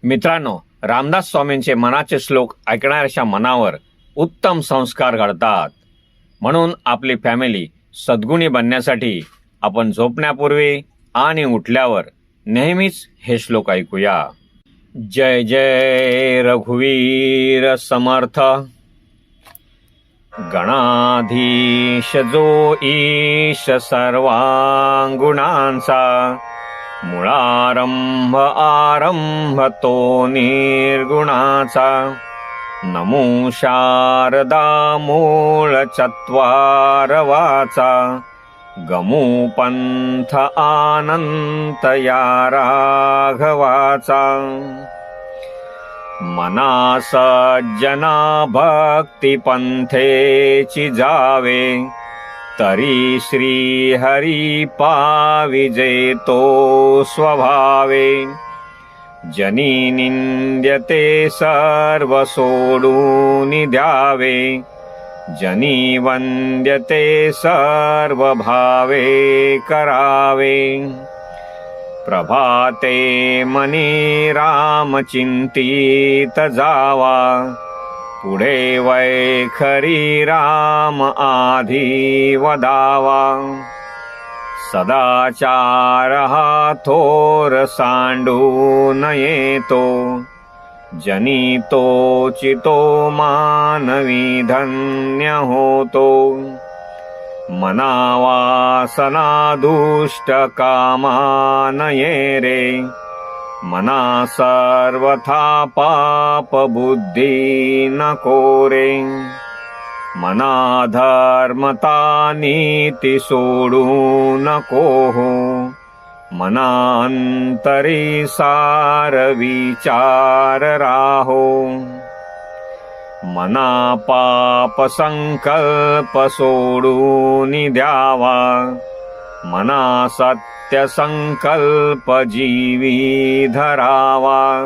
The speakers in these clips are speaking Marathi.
मित्रांनो, रामदास स्वामींचे मनाचे श्लोक ऐकणाऱ्याच्या मनावर उत्तम संस्कार घडतात. म्हणून आपली फॅमिली सद्गुणी बनण्यासाठी आपण झोपण्यापूर्वी आणि उठल्यावर नेहमीच हे श्लोक ऐकूया. जय जय रघुवीर समर्थ. गणाधीश जो ईश सर्वांगुणांचा, मुळारंभ आरंभ तो निर्गुणाचा. नमो शारदा मूळ चत्वारवाचा, गमू पंथ आनंत या राघवाचा. मना सज्जना भक्ती पंथेची जावे, तरी श्री हरी पाविजे तो स्वभावे. जनी निंद्यते सर्व सोडून द्यावे, जनी वंद्यते सर्व भावे करावे. प्रभाते मनी राम चिंतित जावा, पुढे वैखरी राम आधी वदावा. सदाचार हा थोर सांडून येतो, जनी तोचितो मानवी धन्य होतो. मना वासना दुष्ट कामा नये रे, मना सर्वथा पाप बुद्धी नको रे. मना धर्मता नीती सोडू नको हो, मना अंतरी सार विचार राहो. मना पाप संकल्प सोडून द्यावा, मना सत्य संकल्प जीवी धरावा.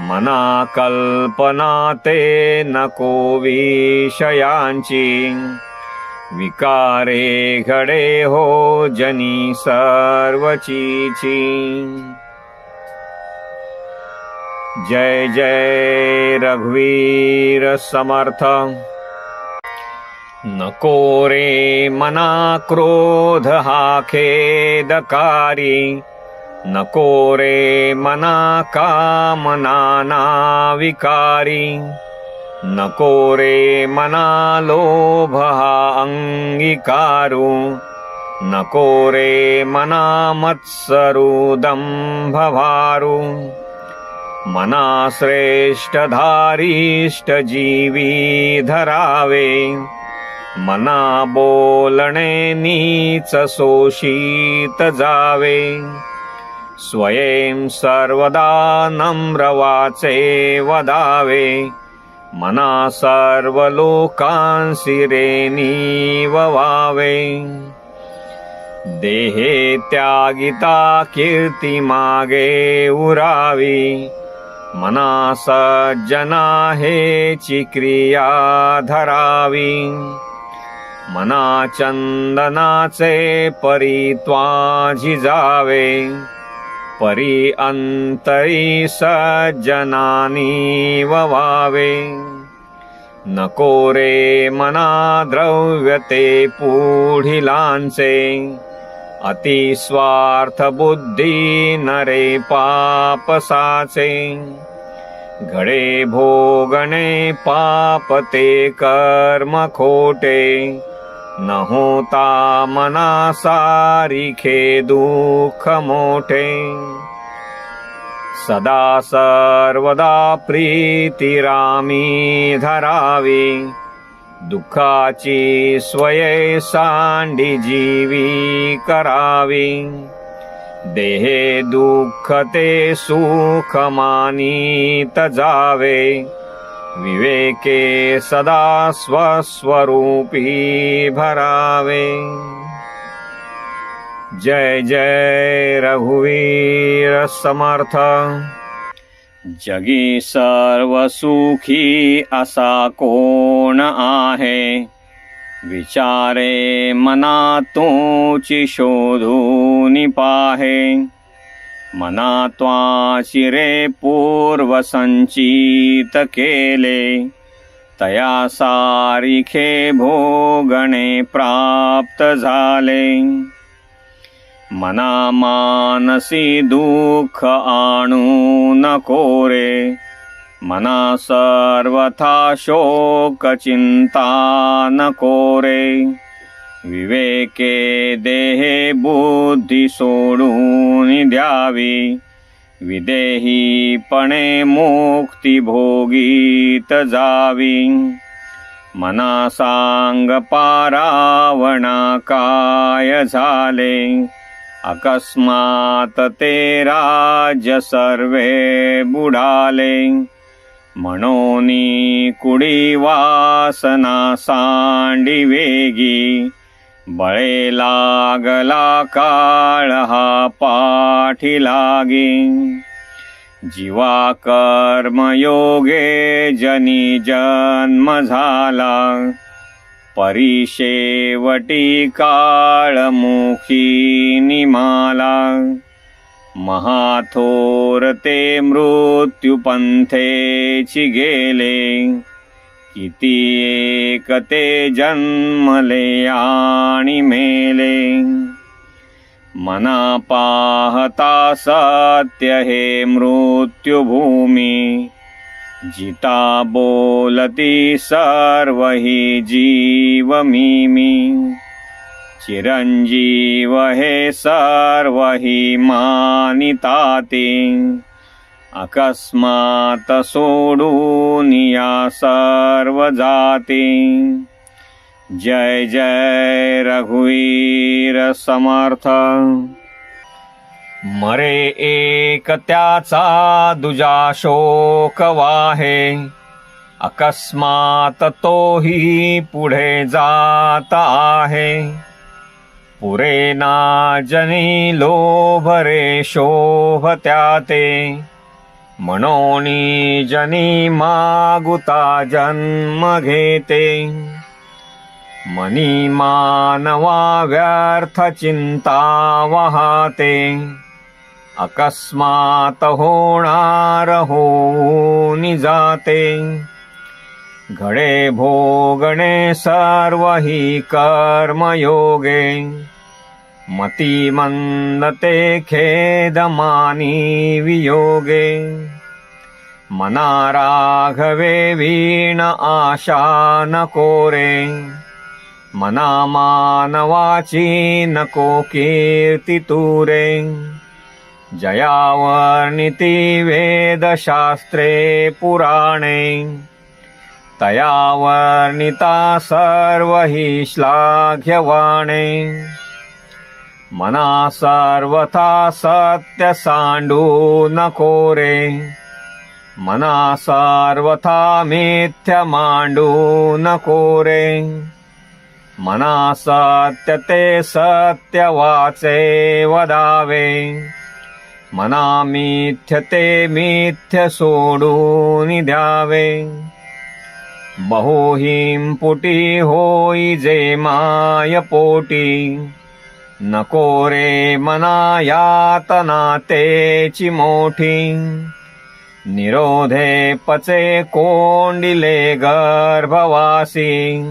मना कल्पना ते नको विषयांची, विकारे घडे हो जनी सर्वचीची. जय जय रघुवीर समर्थ. नको रे मना क्रोध हा खेदकारी, नको रे मना कामना ना विकारी. नको रे मना लोभ हा अंगीकारू, नको रे मना मत्सरू दंभ भारू. मना श्रेष्ठ धारिष्ट जीवी धरावे, मना बोलणे नीच शोषित जावे. स्वयं सर्वदा नम्र वाचे वदावे, मना सर्व लोकांसी रे नीववावे. देहे त्यागिता कीर्ती मागे उरावी, मना सज्जना हेची क्रिया धरावी. मना चंदनाचे परी त्वाजी जावे, परी अंतरी सज्जनानी ववावे. नको रे मना द्रव्य ते पुढिलांचे, अति स्वार्थ बुद्धी नरे पापसाचे. घडे भोगणे पाप ते कर्म खोटे, न होता मना सारिखे दुःख मोठे. सदा सर्वदा प्रीती रामी धरावी, दुःखाची स्वये सांडी जीवी करावी. देहे दुःख ते सुख मानीत जावे, विवेके सदा स्वस्वरूपी भरावे. जय जय रघुवीर समर्थ. जगी सर्व सुखी असा कोण आहे, विचारे मना तोची शोधून पाहे. मना त्वा शिरे पूर्वसंचित केले, तया सारिखे भोगणे प्राप्त झाले. मना मानसी दुःख आणू नको रे, मना सर्वथा शोक चिंता नको रे. विवेके देहे बुद्धी सोडून द्यावी, विदेहीपणे मुक्ती भोगीत जावी. मना सांग पारावणा काय झाले, अकस्मात ते राज्य सर्वे बुडाले. म्हणोनी कुडी वासना सांडी वेगी, बळे लागला काळ हा पाठी लागी. जीवा कर्मयोगे जनी जन्म झाला, परिशेवटी काळमुखी निमाला. महाथोर ते मृत्युपंथेची गेले, किती एक ते जन्मले आणि मेले. मना पाहता सत्य हे मृत्युभूमी, जिता बोलती सर्व ही जीव मी. चिरंजीव हे सर्व ही मानिताते, अकस्मात सोडून या सर्व जाते. जय जय रघुवीर समर्थ. मरे एक त्याचा दुजा शोक वाहे, अकस्मात तोही पुढे जात आहे. पुरे ना जनी लोभ रे शोभ त्याते, म्हणोनी जनी मागुता जन्म घेते. मनी मानवा व्यर्थ चिंता वाहते, अकस्मात होणार होऊन जाते. घडे भोगणे सर्व ही कर्मयोगे, मती मंद ते खेद मानी वियोगे. मना राघवे वीण आशा नको रे, मना मानवाची नको कीर्ती तुरे. जयावर्णिती वेदशास्त्रे पुराणे, तया वर्णिता सर्व ही श्लाघ्यवाणे. मना सर्वथा सत्य सांडू नको रे, मना सर्वथा मिथ्य मांडू नको रे. मना सत्य ते सत्य वाचे वदावे, मना मिथ्य ते मिथ्य सोडून द्यावे. बहुहिं पुटी होई जे माय पोटी, नको रे मना यातना तेची मोठी. निरोधे पचे कोंडिले गर्भवासी,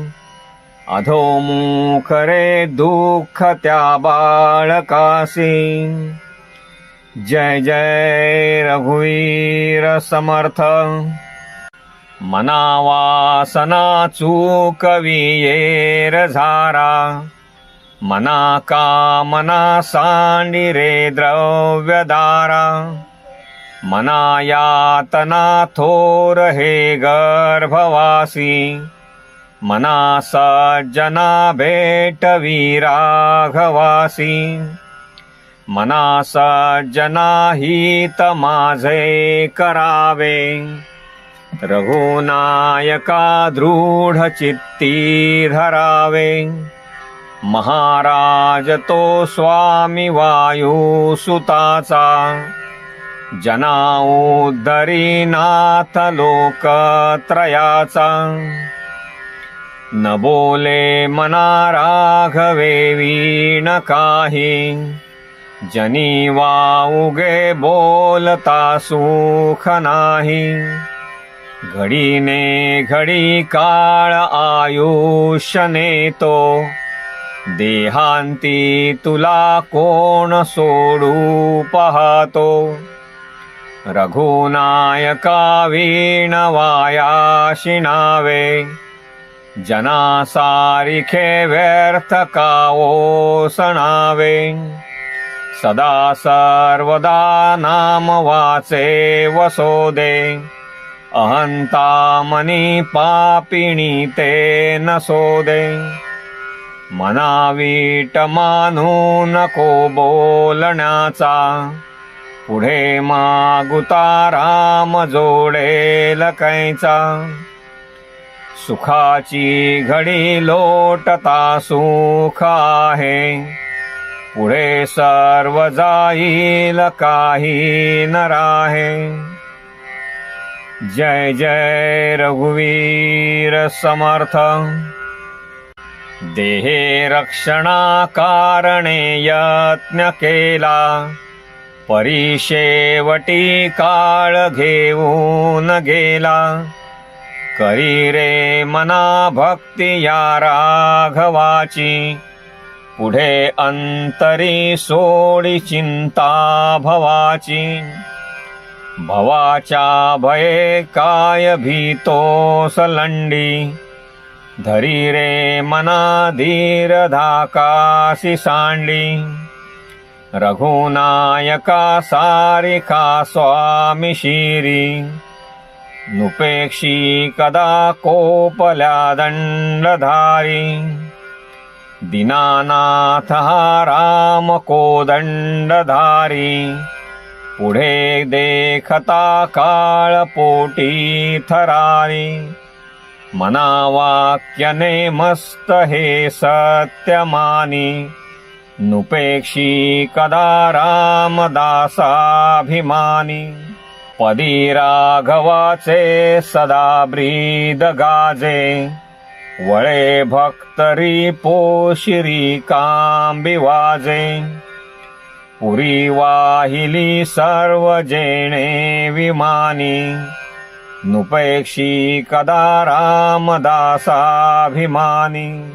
अधोमुख रे दुःख त्या बाळकासी. जय जय रघुवीर समर्थ. मना वासना चूकवियेर झारा, मना कामना सांडी रे द्रव्यदारा. मना यातना थोर हे गर्भवासी, मना सज्जना भेटवी राघवासी. मना सज्जना हित माझे करावे, रघुनायका दृढ चित्ती धरावे. महाराज तो स्वामी वायुसुताचा, जना उद्धरीनाथ लोकत्रयाचा. न बोले मना राघवे वीण काही, जनी वाउगे बोलता सुख नाही, घडीने घडी काळ आयुष्य नेतो, देहांती तुला कोण सोडू पाहतो, रघुनायका वीण वायाशी नावे, जना सारिखे व्यर्थ का ओसणावे, सदा सर्वदा नाम वाचे वसोदे, अहंता मनी पापिणी ते नसोदे, मनावीट मानू नको बोलण्याचा, पुढे मागुता राम जोडेल कैचा, सुखाची घडी लोटता सुख आहे, पुढे सर्व जाईल काही न राहे. जय जय रघुवीर समर्थ. देहे रक्षणा कारणे यत्न केला, परिशेवटी काळ घेऊन गेला, करी रे मना भक्ती या राघवाची, पुढे अंतरी सोडी चिंता भवाची, भवाच्या भये काय भीतोस लंडी, धरी रे मना धीर धाकासी सांडी, रघुनायका सारिका स्वामी शिरी, नुपेक्षी कदा कोपल्या दंडधारी, दीनानाथ हा राम कोदंडधारी, पुढे देखता काळ पोटी थरारी, मना वाक्यने मस्त हे सत्य मानी, नुपेक्षी कदा रामदासाभिमानी, पदी राघवाचे सदा ब्रीद गाजे, वळे भक्तरी पोशिरी कांबी वाजे, पुरी वाहिली सर्व जेणे विमानी, नुपेक्षी कदा रामदासाभिमानी,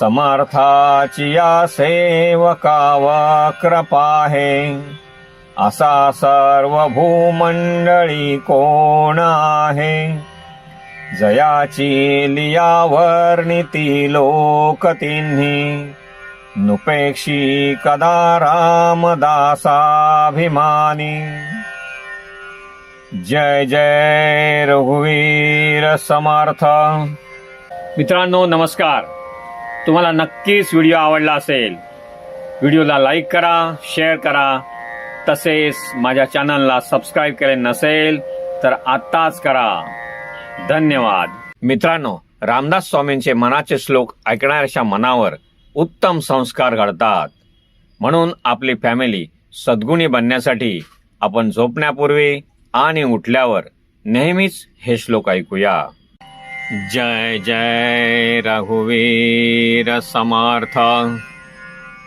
समर्थाची या सेवकाव कृपा आहे, असा सर्व भूमंडळी कोण आहे, जयाची लिया वर्णिती लोक तिन्ही, नुपेक्षी कदा रामदासाभिमानी. जय जय रघुवीर समर्थ. मित्रांनो नमस्कार. तुम्हाला नक्कीच व्हिडिओ आवडला असेल. व्हिडिओला लाईक करा, शेअर करा. तसेच माझ्या चॅनलला सबस्क्राईब केले नसेल तर आत्ताच करा. धन्यवाद. मित्रांनो, रामदास स्वामींचे मनाचे श्लोक ऐकणाऱ्याच्या मनावर उत्तम संस्कार घडतात. म्हणून आपली फॅमिली सद्गुणी बनण्यासाठी आपण झोपण्यापूर्वी आणि उठल्यावर नेहमीच हे श्लोक ऐकूया. जय जय रघुवीर समर्थ.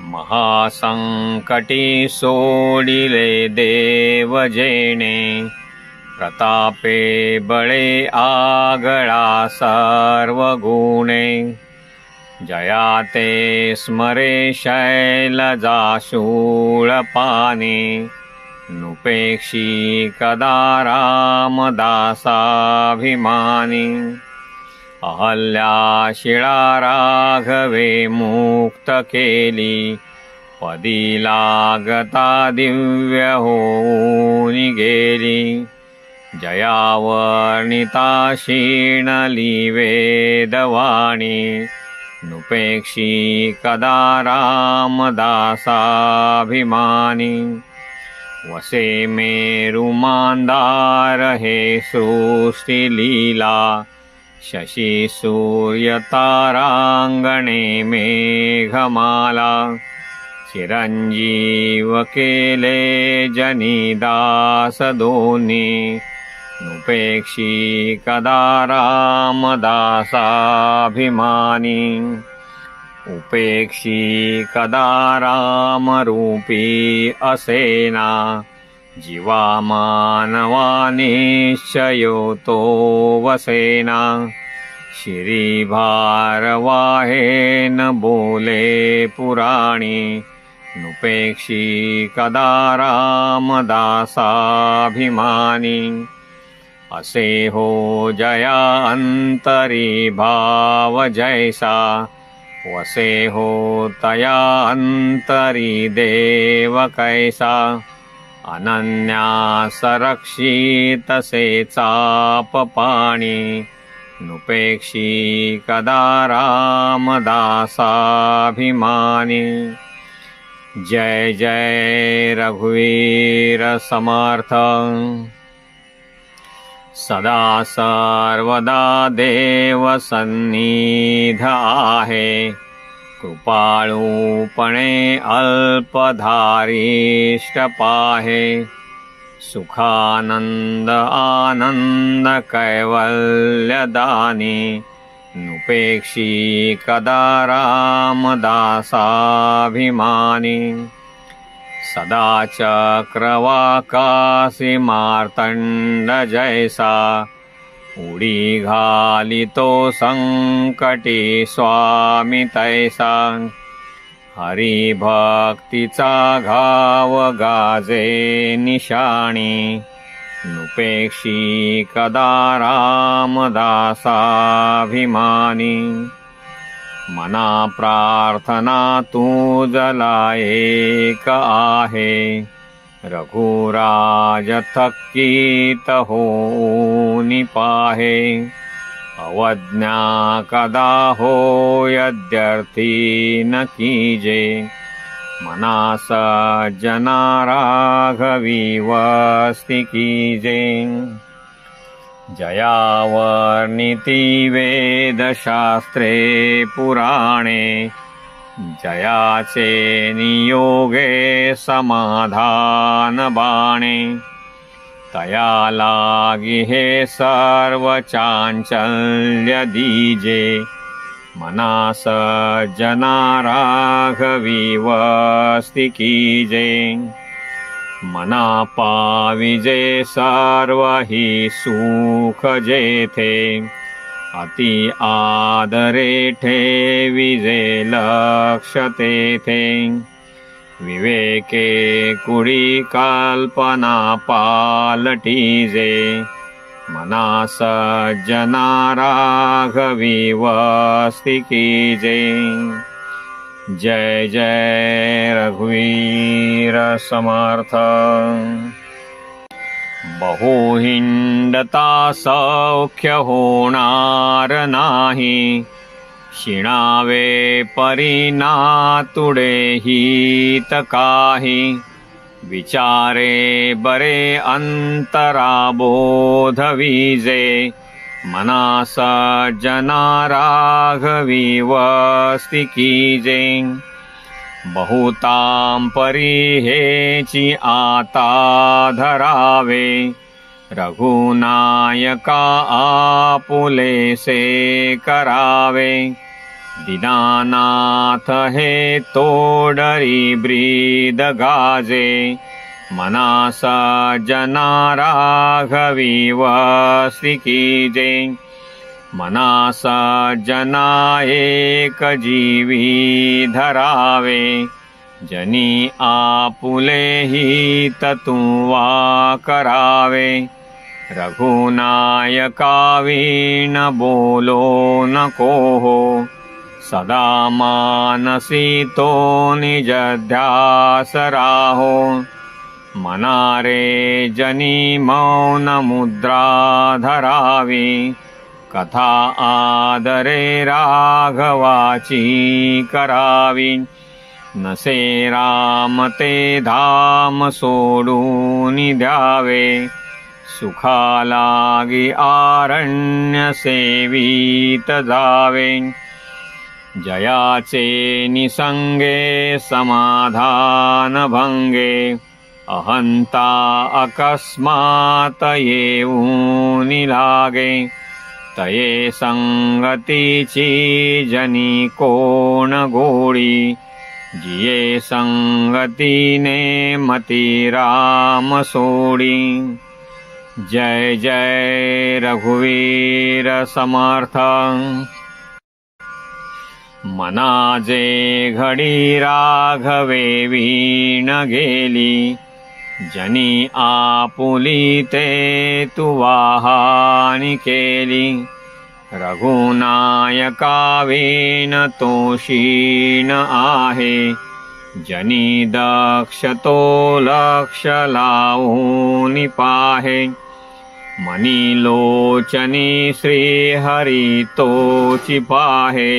महासंकटी सोडिले देव जेणे, प्रतापे बळे आगळा सर्व गुणे, जया ते स्मरे शैलजा शूळपाने, नुपेक्षी कदा रामदासाभिमानी, अहल्या शिळा राघवे मुक्त केली, पदी लागता दिव्य होऊन गेली, जयावर्णिता शीणली वेदवाणी, नुपेक्षी कदा रामदासाभिमानी, वसे मेरु मांदार हे सृष्टी लीला, शशी सूर्य तारांगणे मेघमाला, चिरंजीव केले जनिदास दोन्ही, नुपेक्षी कदा रामदासाभिमानी, उपेक्षी कदा रामरूपी असेना जीवा मानवा निश्चयो तो वसेना शिरी भारवाहे न बोले पुराणी नुपेक्षी कदा रामदासाभिमानी असे हो जया अंतरी भाव जैसा वसे हो तया अंतरी देव कैसा अनन्यास रक्षित से चाप पाणी नुपेक्षी कदा रामदासाभिमानी जय जय रघुवीर समर्थ सदा सर्वदा देव सन्निध आहे कृपाळूपणे अल्पधारिष्ट पाहे सुखानंद आनंद कैवल्यदानी नुपेक्षी कदा रामदासाभिमानी सदा चक्रवाकासी मार्तंड जैसा उडी घालितो संकटी स्वामी तैसा हरिभक्तीचा घाव गाजे निशाणी नुपेक्षी कदा रामदासाभिमानी मना प्रार्थना तुझला एक आहे रघुराज थक्कीत होऊनि पाहे अवज्ञा कदा हो यद्यर्थी न कीजे मना सज्जना राघवी वस्ति कीजे जयावर्णिति वेदशास्त्रे पुराणे जयाचे नियोगे समाधान बाणे तया लागी हे सर्व चांचल्य दीजे मना सज्जना राघवी वस्ति कीजे मना पाविजे सर्व ही सुख जेथे अति आदरे ठेविजे लक्ष तेथे विवेके कुडी कल्पना पालटीजे मना सज्जना राघवी वस्ति कीजे जय जय रघुवीर समर्थ बहुहिंडता सौख्य होणार नाही शिणावे परिनातुडे हित काही विचारे बरे अंतरा बोध विजे मना सज्जना राघवी वस्ति कीजे बहुतां परी हेची आता धरावे रघुनायका आपुले से करावे दीनानाथ हे तोडरी ब्रीद गाजे मना सज्जना राघवी वस्ति कीजे मना सज्जना एक जीवी धरावे जनी आपुले हित तुवा करावे रघुनायका वीण बोलो नको हो सदा मानसी तो निज ध्यास राहो मना रे जनी मौन मुद्रा धरावी कथा आदरे राघवाची करावी नसे राम ते धाम सोडून द्यावे सुखा लागी आरण्य सेवित जावे जयाचे निसंगे समाधान भंगे अहंता अकस्मात येऊन लागे तये संगतीची जनी कोण गोडी जिये संगतीने मती राम सोडी जय जय रघुवीर समर्थ मना जे घडी राघवे वीण गेली जनी आपुली ते तू वाहाणी केली रघुनायका वीण तोषीण आहे जनी दक्ष तो लक्ष लावून पाहे मनी लोचनी श्री हरी तोची पाहे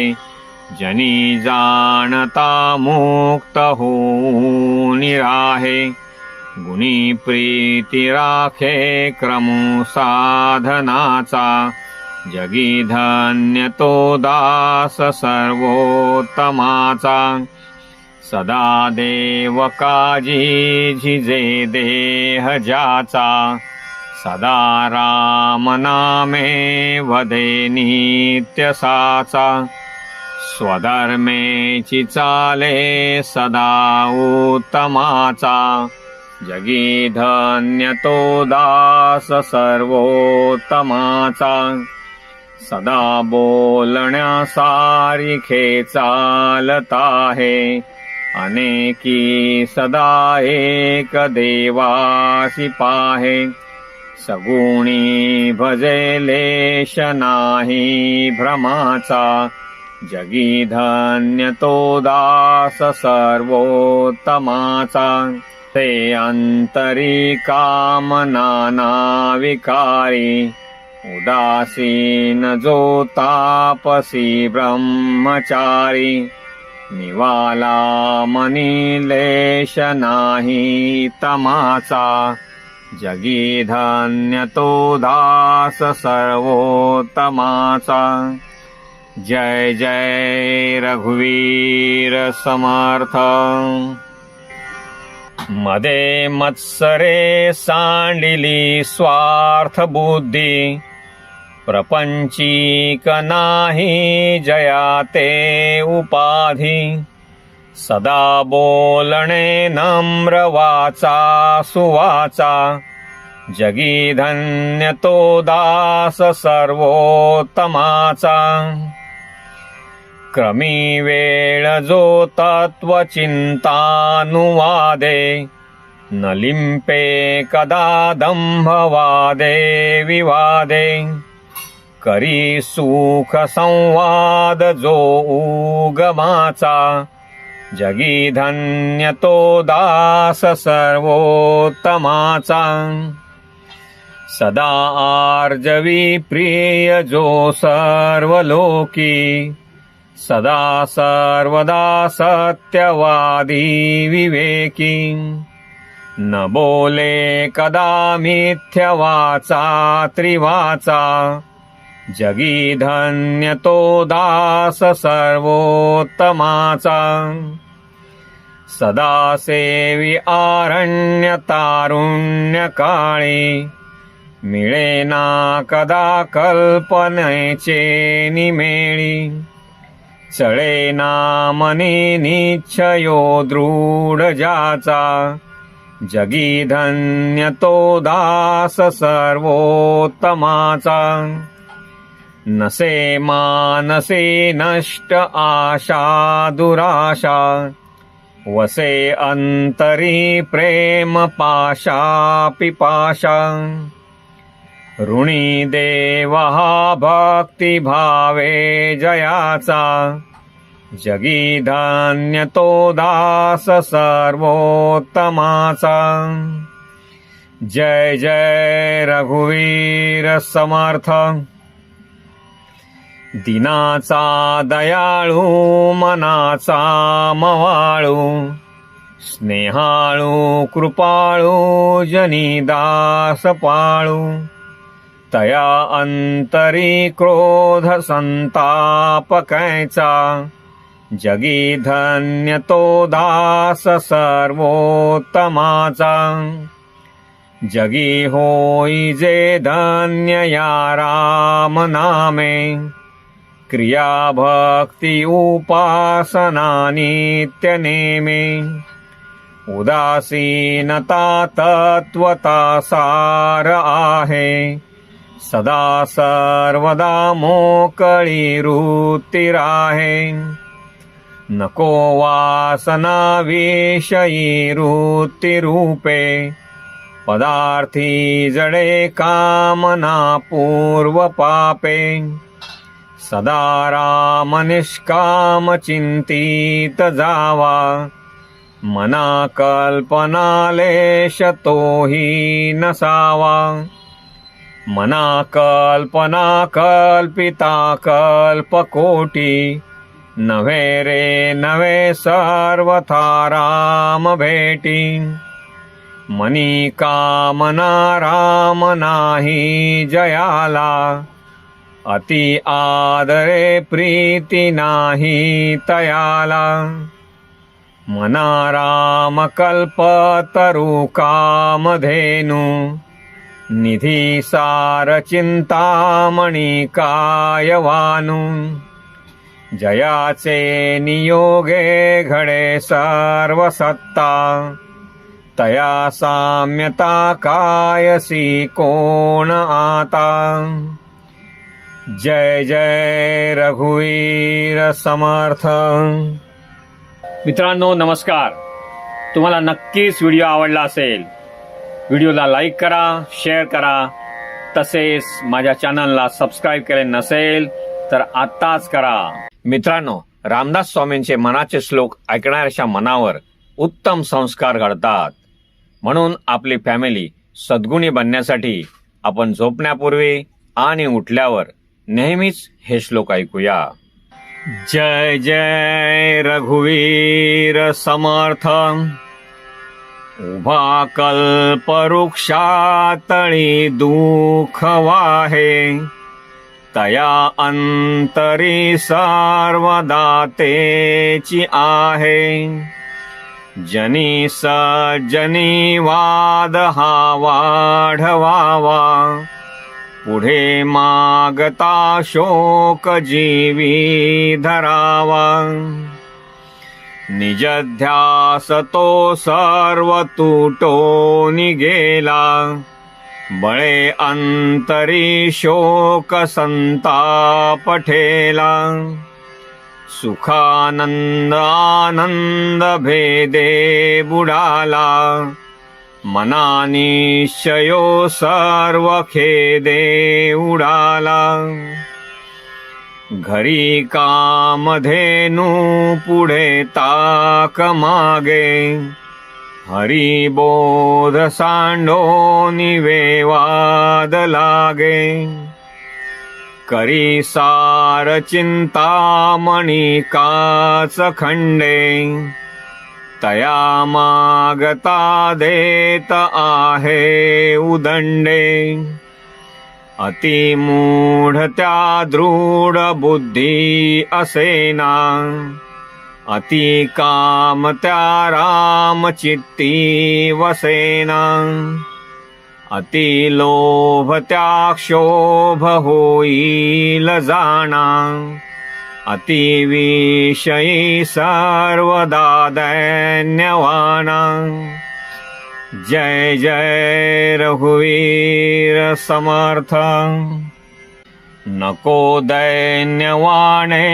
जनी जाणता मुक्त होऊन राहे गुणी प्रीती राखे क्रमू साधनाचा जगी धन्य तो दास सर्वोत्तमाचा सदा देव काजी झिजे देह ज्याचा सदा राम नामे वदे नित्य साचा स्वधर्मेची चाले सदा उत्तमाचा जगी धन्य तो दास सर्वोत्तमाचा सदा बोलण्या सारिखे चालत आहे अनेकी सदा एक देवासी पाहे सगुणी भजे लेश नाही भ्रमाचा जगी धन्य तो दास सर्वोत्तमाचा ते अंतरी कामना विकारी उदासीन जो तापसी ब्रह्मचारी निवाला मनी लेश नाही तमाचा जगी धन्य तो दास सर्वोत्तमाचा जय जय रघुवीर समर्थ मदे मत्सरे सांडिली स्वार्थ बुद्धी प्रपंचीक नाही जयाते उपाधी सदा बोलणे नम्र वाचा सुवाचा जगी धन्य तो दास सर्वोत्तमाचा क्रमी वेळ जो तत्व चिंतानुवादे न लिंपे कदा दंभवादे विवादे करी सुख संवाद जो उगमाचा जगी धन्य तो दास सर्वोत्तमाचा सदा आर्जवी प्रिय जो सर्वलोकी सदा सर्वदा सत्यवादी विवेकी न बोले कदा मिथ्यवाचा त्रिवाचा जगी धन्य तो दास सर्वोत्तमाचा सदा सेवी आरण्य तारुण्य काळी मिळेना कदा कल्पनेचे निमेळी चळेना मनी निश्चयो दृढ ज्याचा जगी धन्य तो दास सर्वोत्तमाचा नसे मानसे नष्ट आशा दुराशा वसे अंतरी प्रेम पाशा पिपाशा ऋणी देवहा भक्ती भावे जयाचा जगी धन्य तो दास सर्वोत्तमाचा जय जय रघुवीर समर्थ दिनाचा दयाळू मनाचा मवाळू स्नेहाळू कृपाळू जनी दास पाळू तया अंतरी क्रोध संताप कैचा जगी धन्य तो दास सर्वोत्तमाचा जगी होई जे धन्य या राम नामे क्रिया भक्ती उपासना नित्य नेमे उदासीनता तत्वता सार आहे सदा सर्वदा मोकळी वृत्ती राहे नको वासना विषयी वृत्ती रूपे पदार्थी जडे कामना पूर्व पापे सदा राम निष्काम चिंतित जावा मना कल्पना लेश तोही नसावा मना कल्पना कल्पिता कल्पकोटी नव्हे रे नव्हे सर्वथा राम भेटी मनी कामना राम नाही जयाला अति आदरे प्रीती नाही तयाला मना राम कल्पतरू कामधेनु निधी सार चिंतामणी कायवानु जयाचे नियोगे घडे सर्व सत्ता तया साम्यता कायसी कोण आता जय जय रघुवीर समर्थ. मित्रांनो नमस्कार. तुम्हाला नक्कीच व्हिडिओ आवडला असेल. व्हिडिओला लाईक करा, शेअर करा. तसेच माझ्या चॅनलला सबस्क्राईब केले नसेल तर आत्ताच करा. मित्रांनो, रामदास स्वामींचे मनाचे श्लोक ऐकणाऱ्याच्या मनावर उत्तम संस्कार घडतात. म्हणून आपली फॅमिली सद्गुणी बनण्यासाठी आपण झोपण्यापूर्वी आणि उठल्यावर नेहमीच हे श्लोक ऐकूया. जय जय रघुवीर समर्थ. उभा कल्पवृक्षातळी दुःख वाहे तया अंतरी सर्वदा तेची आहे जनी सज्जनी वाद हा वाढवावा पुढे मागता शोक जीवी धरावा निजध्यास तो सर्व तुटोनी गेला बळे अंतरी शोक संताप ठेला सुखानंद आनंद भेदे बुडाला मना निश्चयो सर्व खेदे उडाला घरी कामधेनु पुढे ताक मागे हरी बोध सांडो निवेवाद लागे करी सार चिंतामणी काच खंडे तया मागता देत आहे उदंडे अति मूढ त्या दृढ बुद्धी असेना अति काम त्या राम चित्ती वसेना अति लोभ त्या क्षोभ होईल जाणा अति विषयी सर्वदा दैन्यवाना जय जय रघुवीर समर्थ. नको दैन्यवाणे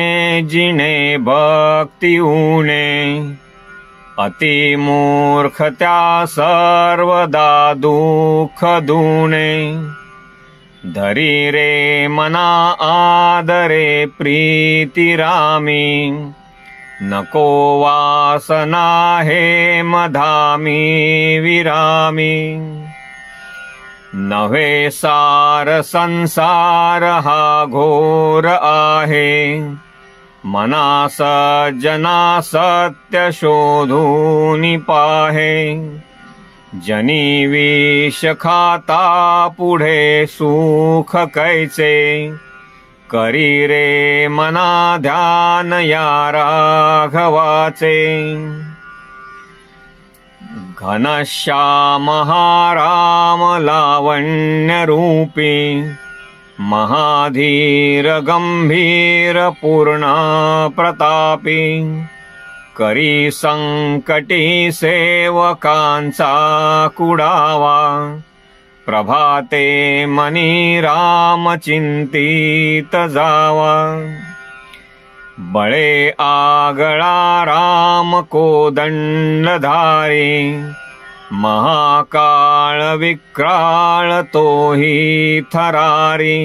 जिने भक्ती उणे अति मूर्ख त्या सर्वदा दुःख दुणे धरी रे मना आदरे प्रीती रामी नको वासना हे मधामी विरामी नव्हे सार संसार हा घोर आहे मना सज्जना सत्य शोधून पाहे जनी विष खाता पुढे सुख कैचे करी रे मना ध्यान या राघवाचे घनश्याम राम लावण्यरूपी महाधीर गंभीर पूर्ण प्रतापी करी संकटी सेवकांचा कुडावा प्रभाते मनी राम चिंतित जावा बळे आगळा राम कोदंडधारी महाकाळ विक्राळ तोही थरारी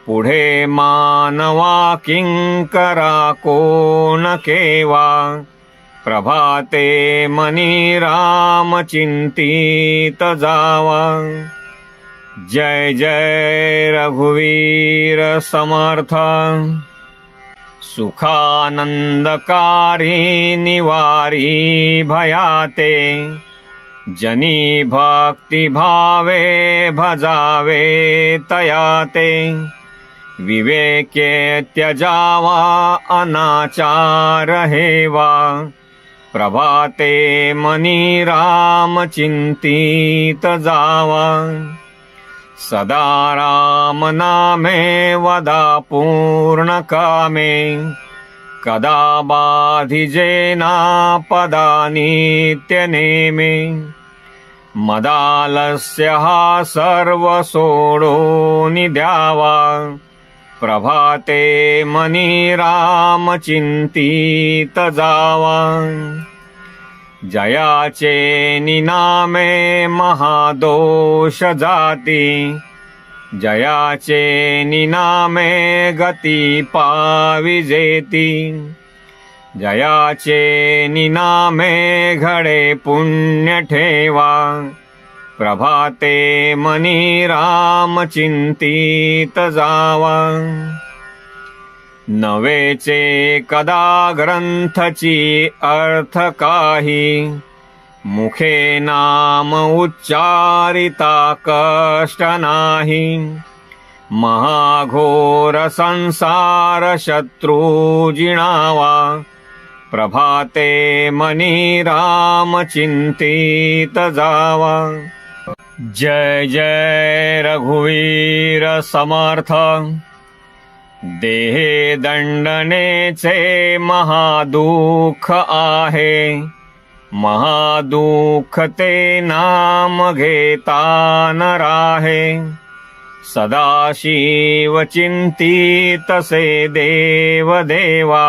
पुढे मानवा किंकरा कोण केवा प्रभाते मनी राम चिंतित जावा जय जय रघुवीर समर्थ सुखानंदकारी निवारी भयाते जनी भक्ती भावे भजावे तयाते विवेके त्यजावा अनाचार हेवा प्रभाते मनी राम चिंतित जावा सदा राम नामे वदा पूर्ण कामे कदा बाधिजेना पदा नित्य नेमे मदालस्य हा सर्व सोडून द्यावा प्रभाते मनी राम चिंतित जावा जयाचे निनामे महादोष जाती जयाचे निनामे गती पाविजेती जयाचे निनामे घडे पुण्य ठेवा प्रभाते मनी राम चिंतित जावा नवेचे कदा ग्रंथची अर्थ काही मुखे नाम उच्चारिता कष्ट नाही महाघोर संसार शत्रु जिणावा प्रभाते मनी राम चिंतित जावा जय जय रघुवीर समर्थ देहे दंडनेचे महादुःख आहे महादुःख ते नाम घेता न राहे सदाशिव चिंतित से देव देवा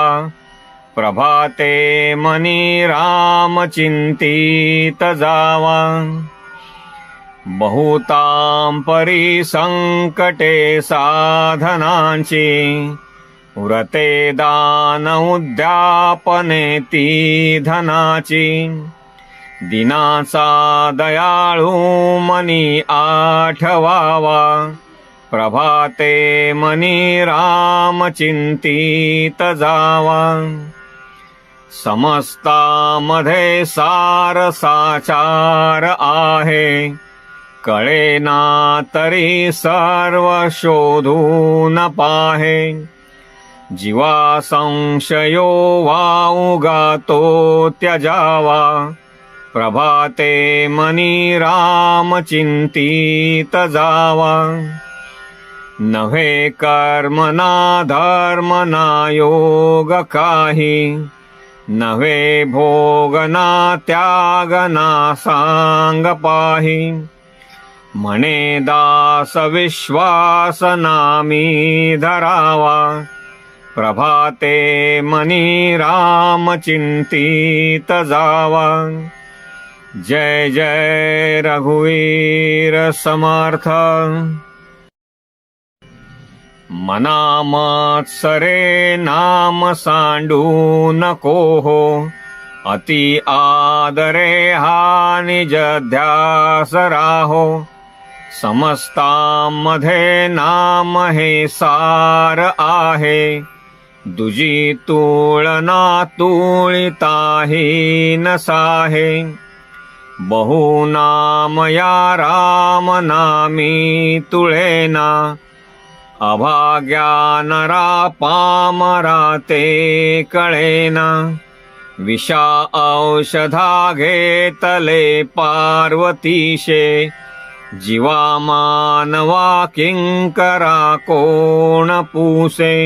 प्रभाते मनी राम चिंतित जावा बहुतां परिसंकटे साधनांची उरते दान उद्यापने ती धनाची दिनाचा दयाळू मनी आठवावा प्रभाते मनी राम चिंतित जावा समस्तामध्ये सार साचार आहे कळेना तरी सर्व शोधून पाहे जीवा संशयो वाउगा तो त्यजावा प्रभाते मनी राम चिंतित जावा नव्हे कर्म ना धर्म ना योग काही नव्हे भोग ना त्याग ना सांग पाही म्हणे दास विश्वास नामी धरावा प्रभाते मनी राम चिंतित जावा जय जय रघुवीर समर्थ मना मत्सरे नाम सांडू नको हो अति आदरे हा निज ध्यास राहो समस्तांमध्ये नाम हे सार आहे दुजी तुळना तुळिताही नसाहे बहु नाम या राम नामी तुळेना अभाग्या नरा पामरा ते कळेना विषा औषधा घेतले पार्वतीशे जीवा मानवा किंकरा कोण पुसे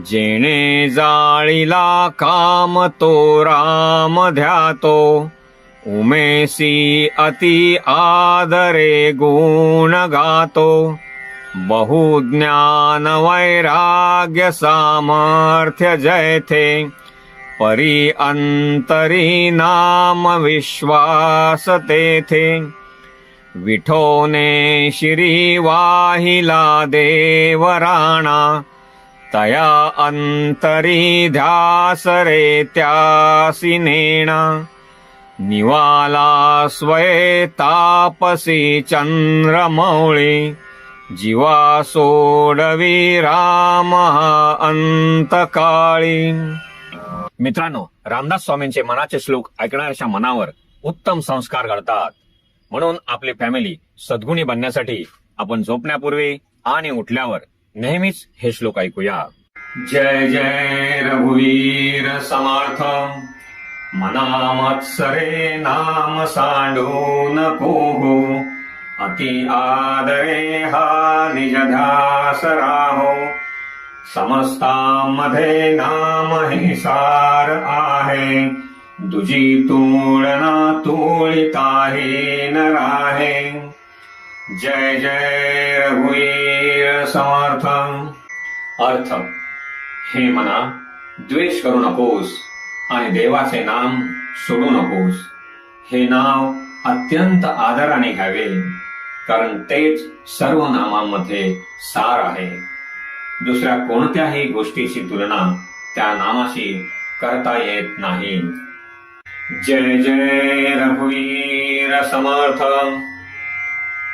जेणे जाळीला काम तो राम ध्यातो उमेसी अति आदरे गुण गातो बहुज्ञान वैराग्य सामर्थ्य जयथे परी अंतरी नाम विश्वास तेथे विठोने शिरी वाहिला देवराणा तया अंतरी ध्यास रे त्यासी नेणा निवाला स्वये तापसी चंद्रमौळी जीवा सोडवी राम अंतकाळी. मित्रांनो, रामदास स्वामींचे मनाचे श्लोक ऐकणाऱ्याच्या मनावर उत्तम संस्कार घडतात. म्हणून आपली फॅमिली सद्गुणी बनण्यासाठी आपण झोपण्यापूर्वी आणि उठल्यावर नेहमीच हे श्लोक ऐकूया. जय जय रघुवीर समर्थ मना मत्सरे नाम सांडू नको हो अति आदरे हा निज ध्यास राहो समस्तांमध्ये नाम हे सार आहे दुजी तुळना तुळिताही न राहे. जय जय रघुवीर समर्थ. अर्थ, हे मना, द्वेष करू नकोस आणि देवाचे नाम सोडू नकोस. हे नाव अत्यंत आदराने घ्यावे, कारण तेच सर्व नामांमध्ये सार आहे. दुसऱ्या कोणत्याही गोष्टीची तुलना त्या नामाशी करता येत नाही. जय जय रघुवीर समर्थ.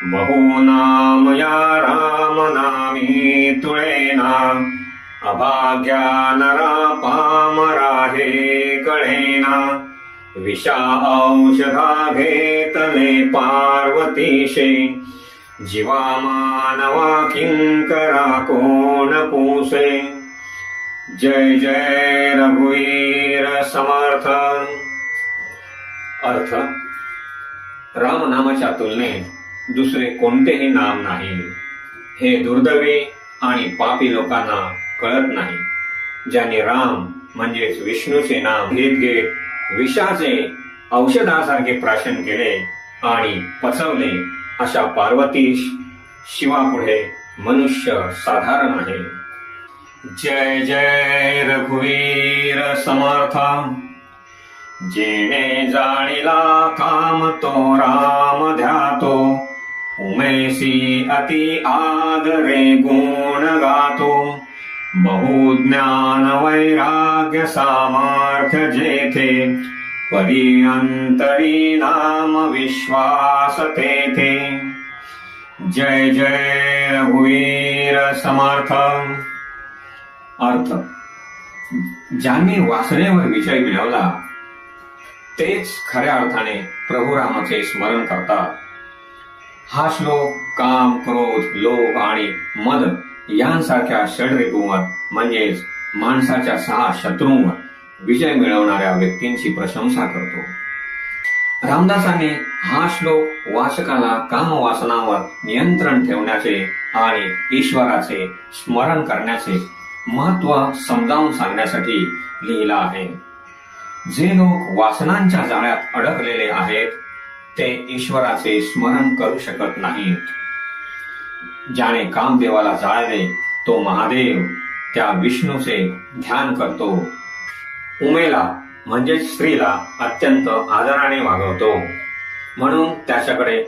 बहु नाम या राम नामी तुळेना अभाग्या नरा पामरा हे कळेना विषा औषधा घेतले पार्वतीशे जीवा मानवा किंकरा कोण पुसे. जय जय रघुवीर समर्थ. अर्थ, राम नामाच्या तुलनेत दुसरे कोणतेही नाम नाही. हे दुर्दैवी आणि पापी लोकांना कळत नाही. ज्यांनी राम म्हणजेच विष्णूचे नाम घेत घेत विषाचे औषधासारखे प्राशन केले आणि पचवले, अशा पार्वतीश शिवापुढे मनुष्य साधारण आहे. जय जय रघुवीर समर्थ. जेणे जाणीला काम तो राम ध्यातो उमेसी अति आदरे गुण गातो बहुज्ञान वैराग्य सामर्थ्य जेथे परी अंतरी नाम विश्वास तेथे. जय जय रघुवीर समर्थ. अर्थ, ज्यांनी वासनेवर विजय मिळवला तेच खऱ्या अर्थाने प्रभू रामाचे स्मरण करतात. हा श्लोक काम, क्रोध, लोभ आणि मद यांसारख्या षड्रिपूंवर म्हणजेच माणसाच्या 6 शत्रूंवर विजय मिळवणाऱ्या व्यक्तींची प्रशंसा करतो. रामदासांनी हा श्लोक वाचकाला कामवासनावर नियंत्रण ठेवण्याचे आणि ईश्वराचे स्मरण करण्याचे महत्त्व समजावून सांगण्यासाठी लिहिला आहे. जे लोक वासनांच्या जाळ्यात अडकलेले आहेत ते ईश्वराचे स्मरण करू शकत नाहीत. ज्याने कामदेवाला जाळले तो महादेव त्या विष्णूचे ध्यान करतो. उमेला म्हणजेच स्त्रीला अत्यंत आदराने वागवतो. म्हणून त्याच्याकडे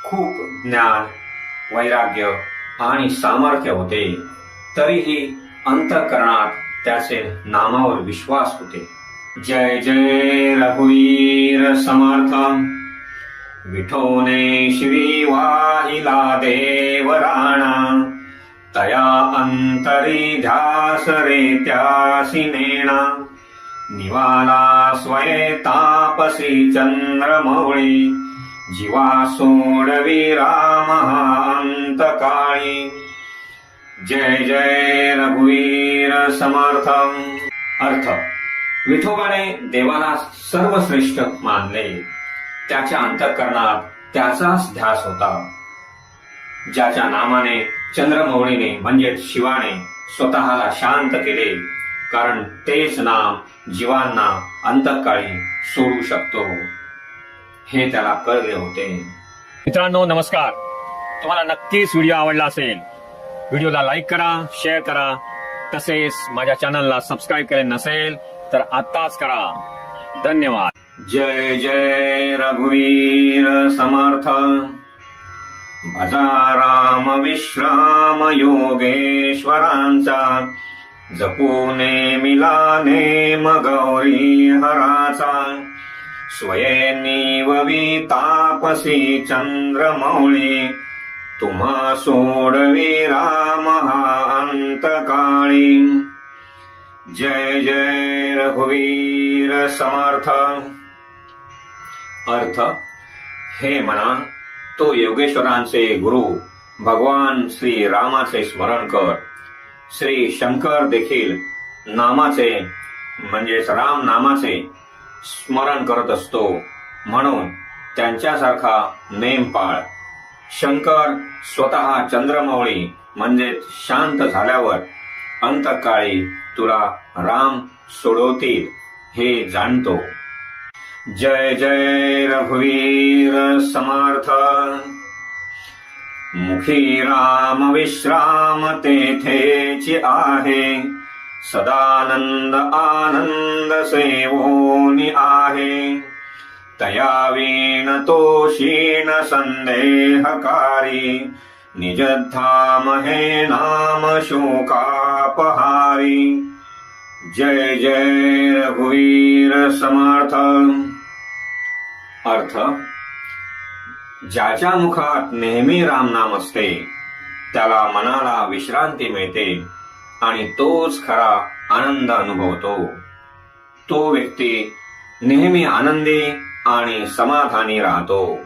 खूप ज्ञान, वैराग्य आणि सामर्थ्य होते. तरीही अंतःकरणात त्याचे नामावर विश्वास होते. जय जय रघुवीर समर्थ. विठोने श्री वाहिला देवराणा तया अंतरी ध्यास रे त्यासी नेणा निवाला स्वये तापसी चंद्रमौळी जीवा सोडवी राम अंतकाळी. जय जय रघुवीर समर्थ. अर्थ, विठोबाने देवाला सर्वश्रेष्ठ मानले. त्याच्या अंतःकरणात त्याचाच ध्यास होता. ज्याच्या नामाने चंद्रमौळीने म्हणजेच शिवाने स्वतःला शांत केले, कारण तेच नाम जीवांना अंतःकाळी सोडू शकतो हे त्याला कळले होते. मित्रांनो नमस्कार. तुम्हाला नक्कीच व्हिडिओ आवडला असेल. व्हिडिओला लाईक करा, शेअर करा, तसेच माझ्या चॅनलला सबस्क्राईब केले नसेल तर आताच करा. धन्यवाद. जय जय रघुवीर समर्थ. भजा राम विश्राम योगेश्वरांचा, जपू नेमिला नेम गौरी हराचा. स्वयेनीववी तापसी चंद्रमौळी, तुम्हा सोडवी राम हा अंतकाळी. जय जय रघुवीर समर्थ. अर्थ, हे मना, तो योगेश्वरांचे गुरु भगवान श्री रामाचे स्मरण कर. श्री शंकर देखील नामाचे म्हणजेच राम नामाचे स्मरण करत असतो, म्हणून त्यांच्यासारखा नेम पाळ. शंकर स्वतः चंद्रमौळी म्हणजे शांत झाल्यावर अंतकाळी तुला राम सोडवतील हे जाणतो. जय जय रघुवीर समर्थ. मुखी राम विश्राम तेथेची आहे, सदानंद आनंद सेवोनी आहे. तया वीण तो क्षीण संदेहकारी, निजधाम हे नाम शोकापहारी. जय जय रघुवीर समर्थ. अर्थ, ज्याच्या मुखात नेहमी राम नाम असते त्याला मनाला विश्रांती मिळते आणि तोच खरा आनंद अनुभवतो. तो व्यक्ती नेहमी आनंदी आणि समाधानी राहतो.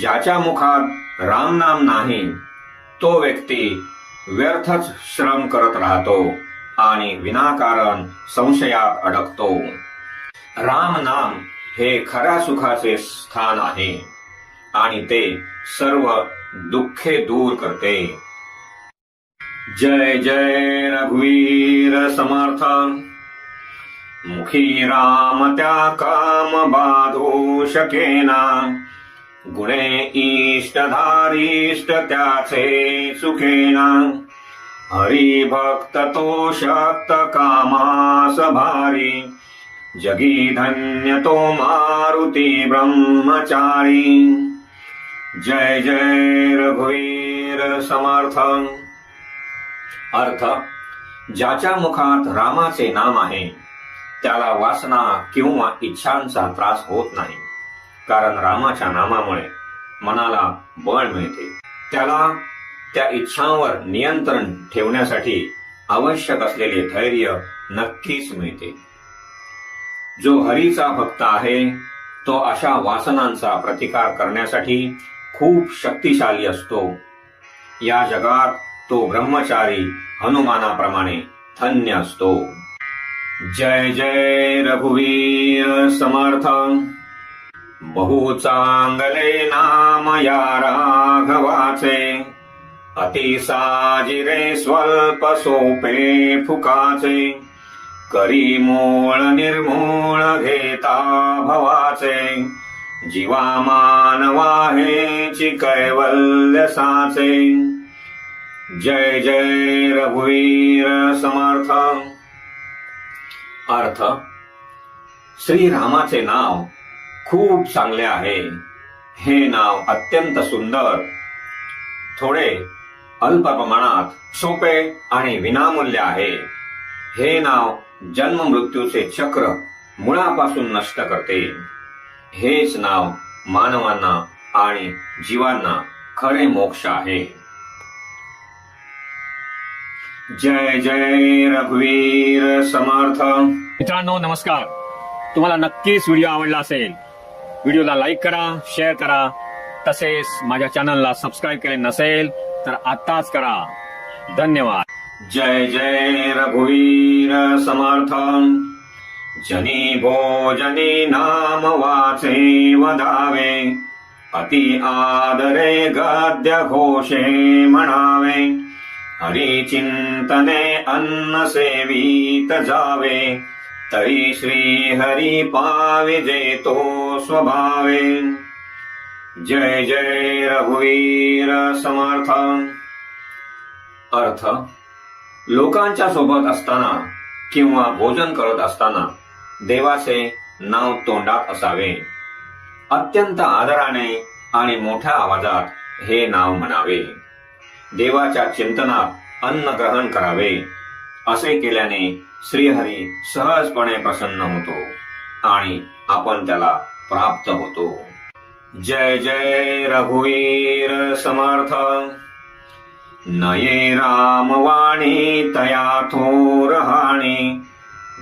ज्याच्या मुखात राम नाम नाही तो व्यक्ती व्यर्थच श्रम करत राहतो आणि विनाकारण संशयात अडकतो. राम नाम हे खऱ्या सुखाचे स्थान आहे आणि ते सर्व दुःखे दूर करते. जय जय रघुवीर समर्थ. मुखी राम त्या काम बाधू शकेना, गुणे इष्टधारिष्ट त्याचे सुखेना. हरी भक्त तो शक्त कामास भारी, जगी धन्य तो मारुती ब्रह्मचारी. जय जय रघुवीर समर्थ. अर्थ, ज्याच्या मुखात रामाचे नाम आहे त्याला वासना किंवा इच्छांचा त्रास होत नाही, कारण रामाच्या नामामुळे मनाला बळ मिळते. त्याला त्या इच्छांवर नियंत्रण ठेवण्यासाठी आवश्यक असलेले धैर्य नक्कीच मिळते. जो हरीचा भक्त आहे तो अशा वासनांचा प्रतिकार करण्यासाठी खूप शक्तिशाली असतो. या जगात तो ब्रह्मचारी हनुमानाप्रमाणे धन्य असतो. जय जय रघुवीर समर्थ. बहु चांगले नाम या राघवाचे, अति साजिरे स्वल्प सोपे फुकाचे. करी मूळ निर्मूळ घेता भवाचे, जीवा मानवा हेची कैवल्य साचे. जय जय रघुवीर समर्थ. अर्थ, श्रीरामाचे नाव खूप चांगले आहे. हे नाव अत्यंत सुंदर, थोडे अल्प प्रमाणात सोपे आणि विनामूल्य आहे. हे नाव जन्म मृत्यूचे चक्र मुळापासून नष्ट करते. हेच नाव मानवांना आणि जीवांना खरे मोक्ष आहे. जय जय रघुवीर समर्थ. मित्रांनो नमस्कार. तुम्हाला नक्कीच व्हिडिओ आवडला असेल. व्हिडिओला लाईक करा, शेअर करा, तसेच माझ्या चॅनलला सबस्क्राईब केले नसेल तर आताच करा. धन्यवाद. जय जय रघुवीर समर्थ. जनी भोजनी नाम वाचे वदावे, अति आदरे गद्य घोषे म्हणावे, हरी चिंतने अन्न सेवित जावे, तरी श्री हरी पाविजे तो स्वभावे। जय जय रघुवीर समर्थ। अर्थ, लोकांच्या सोबत असताना किंवा भोजन करत असताना देवाचे नाव तोंडात असावे, अत्यंत आदराने आणि मोठ्या आवाजात हे नाव म्हणावे, देवाच्या चिंतनात अन्न ग्रहण करावे। असे केल्याने श्रीहरी सहजपणे प्रसन्न होतो आणि आपण त्याला प्राप्त होतो। जय जय रघुवीर समर्थ। नये रामवाणी तया थोर हाणी,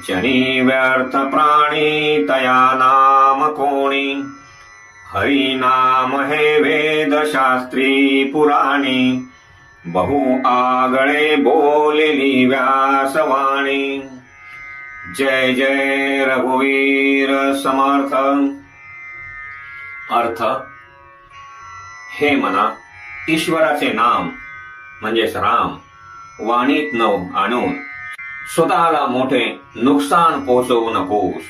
जनी व्यर्थ प्राणी तया नाम कोणी, हरी नाम हे वेद शास्त्री पुराणी, बहु आगळे बोलिली व्यासवाणी। जय जय रघुवीर समर्थ। अर्थ, हे मना, ईश्वराचे नाम म्हणजेच राम वाणीत न आणून स्वतःला मोठे नुकसान पोचवू नकोस।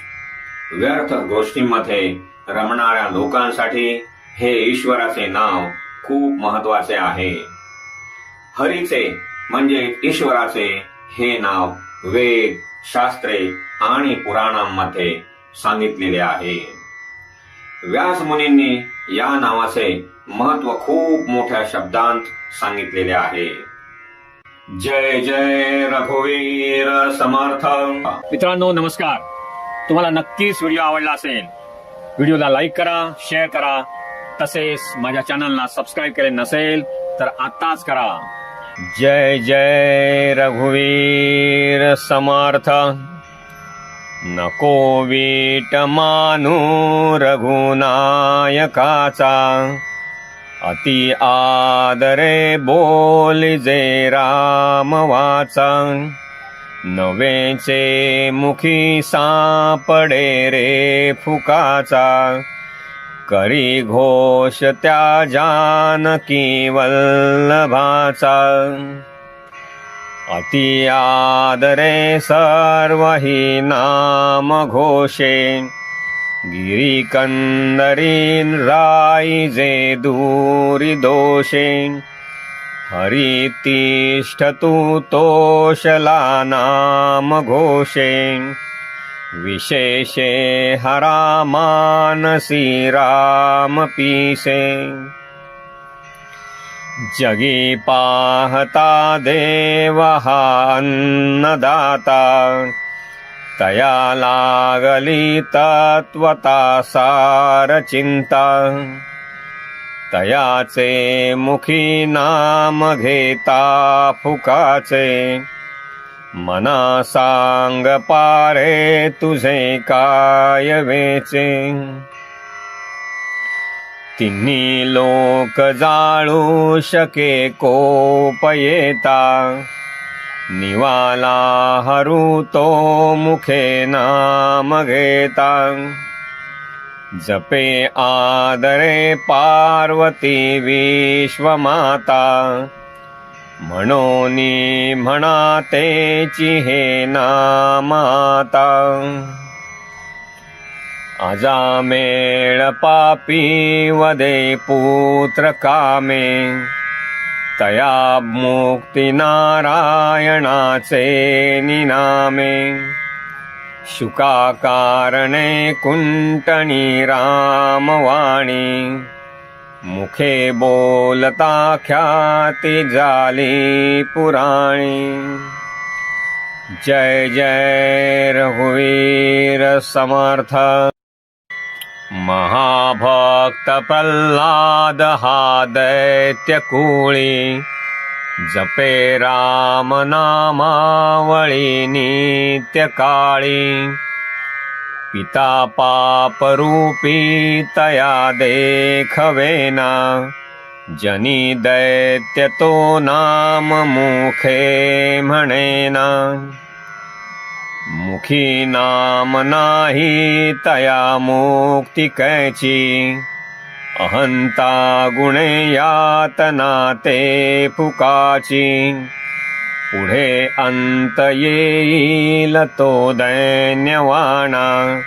व्यर्थ गोष्टींमध्ये रमणाऱ्या लोकांसाठी हे ईश्वराचे नाव खूप महत्वाचे आहे। हरीचे म्हणजे ईश्वराचे हे नाव वेद, शास्त्रे आणि पुराणांमध्ये सांगितलेले आहे। व्यास मुनींनी या नावाचे महत्व खूप मोठ्या शब्दांत सांगितलेले आहे। जय जय रघुवीर समर्थ। मित्रांनो नमस्कार, तुम्हाला नक्कीच व्हिडिओ आवडला असेल, व्हिडिओला लाईक करा, शेअर करा, तसेच माझ्या चॅनलला सबस्क्राईब केले नसेल तर आताच करा। जय जय रघुवीर समर्थ। नको वीट मानू रघुनायकाचा, अति आदरे बोलिजे राम वाचा, नवेचे मुखी सापडे रे फुकाचा, करी घोष त्या जानकी वल्लभाचा, अति आदरे सर्व ही नाम घोषे, गिरी कंदरी राईजे दूरी दोषे, हरी तिष्ठतु तोषला नाम घोषे, विशेषे हरा मानसी राम पीसे, जगी पाहता देव हा अन्नदाता, तया लागली तत्वता सार चिंता, तयाचे मुखी नाम घेता फुकाचे, मना सांग पारे तुझे काय वेचे, तिन्ही लोक जाळू शके कोप येता, निवाला हरू तो मुखे नाम घेता, जपे आदरे पार्वती विश्वमाता, म्हणोनी म्हणा तेची हे नाम आता, अजामेळ पापी वदे पुत्र कामे, तया मुक्ती नारायणाचे निनामे, शुका कारणे कुंटणी रामवाणी, मुखे बोलता ख्याती झाली पुराणी। जय जय रघुवीर समर्थ। महाभक्त प्रल्हाद हा दैत्य कुळी, जपे राम नामावळी नित्य काळी, पिता पाप रूपी तया देखवेना, जनी दैत्य तो नाम मुखे म्हणेना, मुखी नाम नाही तया मुक्ती कैची, अहंता गुणे यातना ते फुकाची, पुढे अंत येईल तो दैन्यवाना,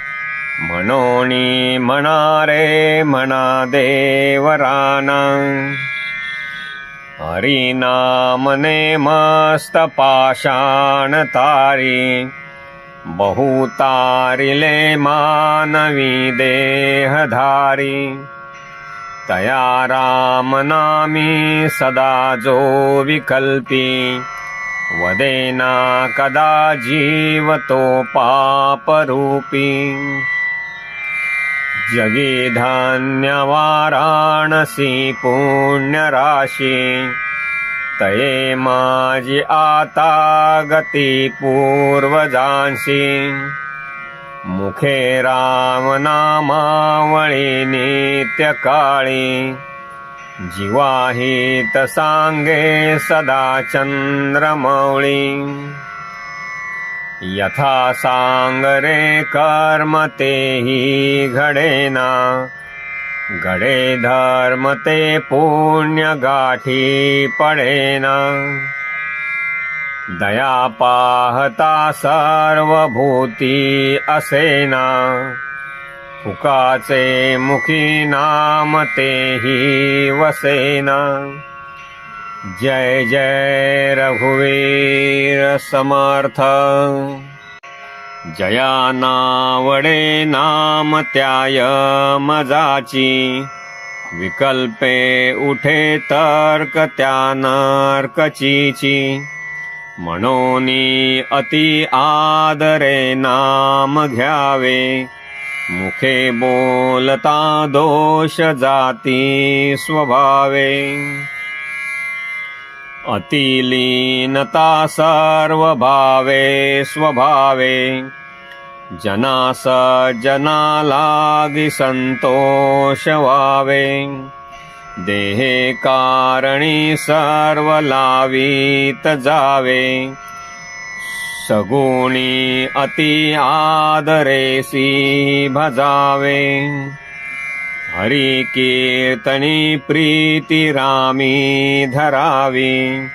म्हणोनी म्हणा रे म्हणा देवराना. हरिनाम ने मस्त पाषाण तारी, बहुतारिले मानवी देहधारी, तया राम नामी सदा जो विकल्पी, वदेना कदा जीव तो पापरूपी. जगी धन्य वाराणसी पुण्यराशी, तये माझी आता गती पूर्वजांशी. मुखे राम नामावळी नित्य काळी, जीवाहित सांगे सदा चंद्रमौळी. यथा सांग रे कर्म तेही घडेना, घडे धर्म ते पुण्य गाठी पडेना. दया पाहता सर्व भूती असेना, फुकाचे मुखी नाम तेही वसेना. जय जय रघुवीर समर्थ. जया नावडे नाम त्याय मजाची, विकल्पे उठे तर्क त्या नरकचीची. म्हणोनी अति आदरे नाम घ्यावे, मुखे बोलता दोष जाती स्वभावे. अतिलीनता सर्व भावे स्वभावे, जना सज्जना लागी संतोष व्हावे. देहे कारणी सर्व लावीत जावे, सगुणी अति आदरेसी भजावे. हरि कीर्तनी प्रीती रामी धरावी,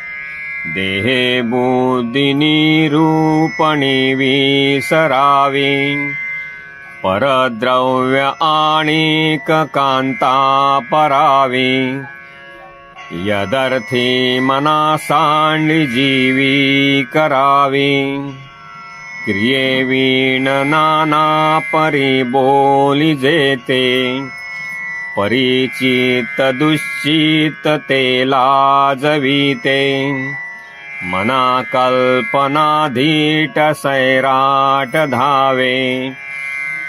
देहे बुद्धिनी रूपणी विसरावी. परद्रव्य आणिक कांता परावी, यदर्थी मना सांडी जीवी करावी. क्रियेवीण नाना परी बोली जेते, परिचित दुश्चित ते लाजविते. मना कल्पना धीट सैराट धावे,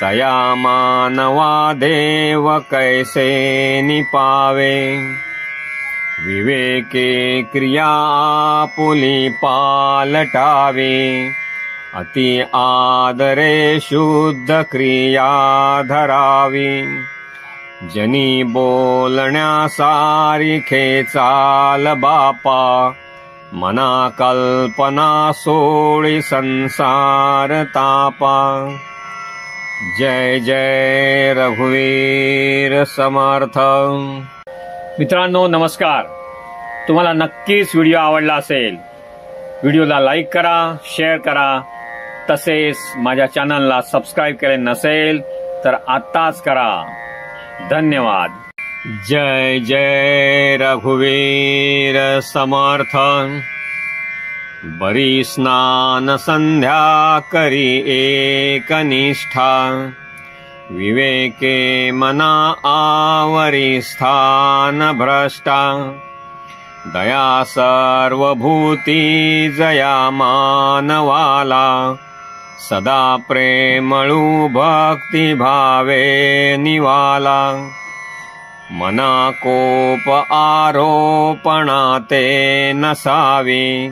तया मानवा देव कैसे निपावे. विवेके क्रिया आपुली पालटावे, अति आदरे शुद्ध क्रिया धरावी. जनी बोलण्या सारिखे चाल बापा, मना कल्पना सोडी संसार तापा. जय जय रघुवीर समर्थ. मित्रांनो नमस्कार. तुम्हाला नक्कीच व्हिडिओ आवडला असेल. व्हिडिओला लाईक करा, शेअर करा. तसेच माझ्या चॅनलला सबस्क्राईब केले नसेल तर आत्ताच करा. धन्यवाद. जय जय रघुवीर समर्थ. बरी स्नान संध्या करी एकनिष्ठा, विवेके मना आवरी स्थान भ्रष्टा. दया सर्वभूती जया मानवाला, सदा प्रेमळू भक्ती भावे निवाला. मना कोप आरोपणा ते नसावी,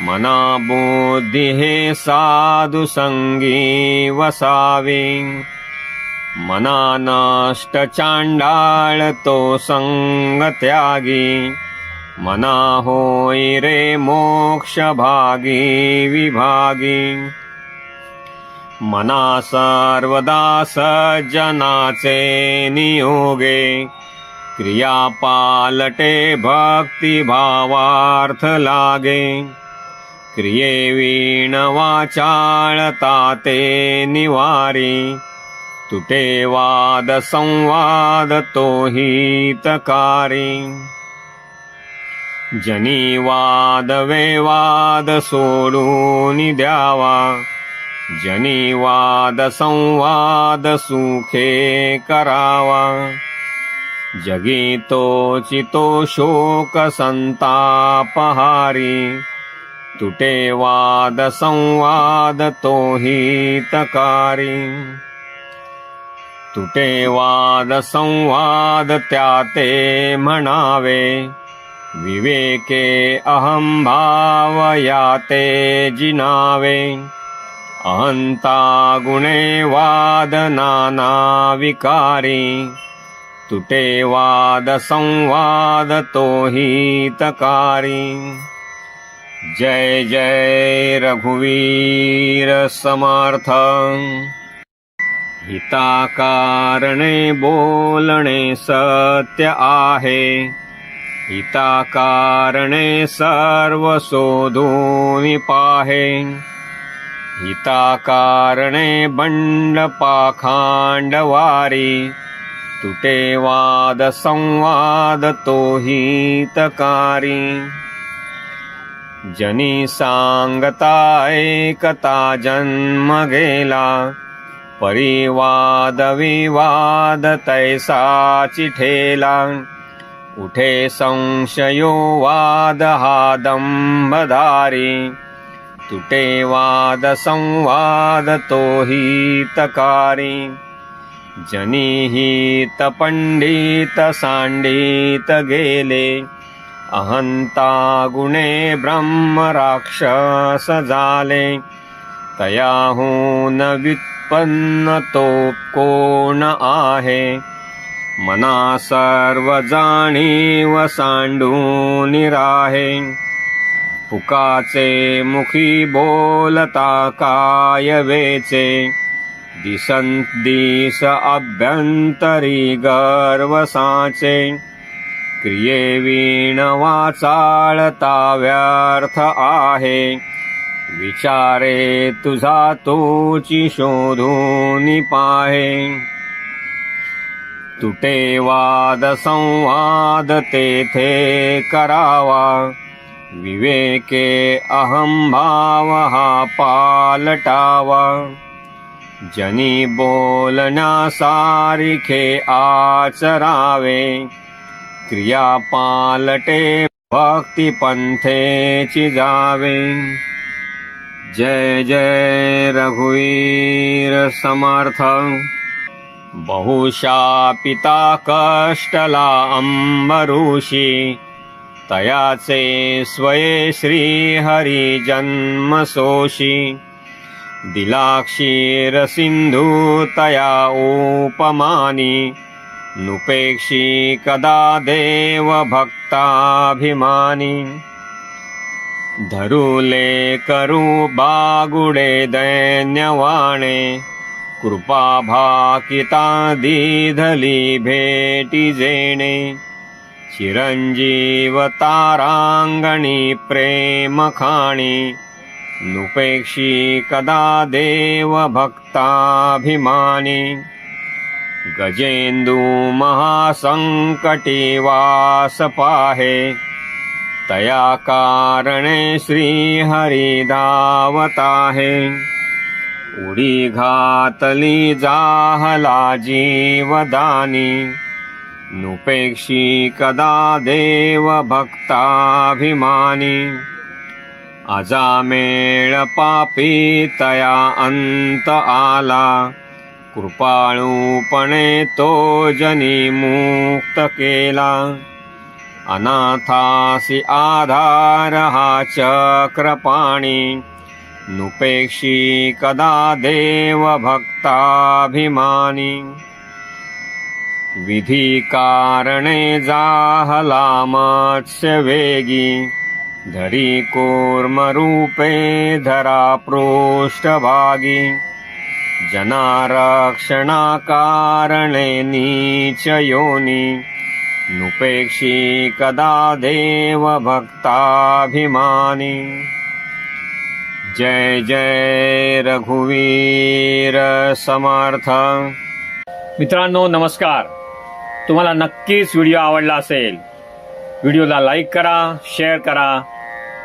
मना बुद्धी हे साधु संगी वसावी. मना नष्ट चांडाळ तो संग त्यागी, मना होई रे मोक्ष भागी विभागी. मना सर्वदा सज्जनाचे नियोगे क्रिया पालटे भक्तिभावार्थ लागे क्रियेवीण वाचाळता ते निवारी तुटे वाद संवाद तो हितकारी जनी वाद वेवाद सोडून द्यावा जनी वाद संवाद सुखे करावा जगी तोची तो शोक संतापहारी तुटे वाद संवाद तो हितकारी तुटे वाद संवाद त्याते म्हणावे विवेके अहंभाव याते जिनावे अहंता गुणे वाद नाना विकारी तुटे वाद संवाद तो हितकारी जय जय रघुवीर समर्थ हिताकारणे बोलणे सत्य आहे हिताकारणे सर्व शोधून पाहे हिताकारणे बंड पाखांडवारी तुटे वाद संवाद तो हितकारी जनी सांगता ऐकता जन्म गेला परिवाद विवाद तैसा चिठेला उठे संशयो वाद हा दंभधारी तुटे वाद संवाद तो हितकारी जनी हित पंडित सांडित गेले अहंता गुणे ब्रह्म राक्षस झाले तयाहून व्युत्पन्न तो कोण आहे मना सर्व जाणीव सांडून राहे फुकाचे मुखी बोलता काय वेचे दिस अभ्यंतरी गर्व साचे क्रियेवीण वाचाळता व्यर्थ आहे विचारे तुझा तोची शोधून पाहे तुटे वाद संवाद तेथे करावा विवेके अहंभाव हा पालटावा जनी बोलण्यासारिखे आचरावे क्रिया पालटे भक्ती पंथेची जावे जय जय रघुवीर समर्थ बहुशापिता कष्टला अंबऋषी तयाचे स्वये श्रीहरी जन्म सोशी दिला क्षीर सिंधू तया उपमानी नुपेक्षी कदा देव भक्ताभिमानी धरुले करू बागुडे दैन्यवाणे कृपा भाकिता दीधली भेटी जेणे चिरंजीव तारांगणी प्रेम खाणी नुपेक्षी कदा देव भक्ताभिमानी गजेंदू महासंकटी वास पाहे तया कारणे श्रीहरी धावताहे उडी घातली जाहला जीवदानी नुपेक्षी कदा देव भक्ताभिमानी अजामेळ पापी तया अंत आला कृपाळूपणे तो जनी मुक्त केला अनाथासी आधार हा चक्रपाणी नुपेक्षी कदा देव भक्ताभिमानी विधी कारणे जाहला मत्स्य वेगी धरी कूर्म रूपे धरा पृष्ठभागी जनारक्षणाकारणे नीच योनी नुपेक्षी कदा देव भक्ताभिमानी। जय जय रघुवीर समर्थ। मित्रांनो नमस्कार, तुम्हाला नक्कीच व्हिडिओ आवडला असेल। व्हिडिओला लाईक करा, शेअर करा,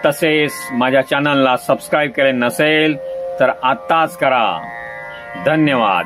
तसेच माझ्या चॅनलला सबस्क्राईब केले नसेल तर आत्ताच करा। धन्यवाद।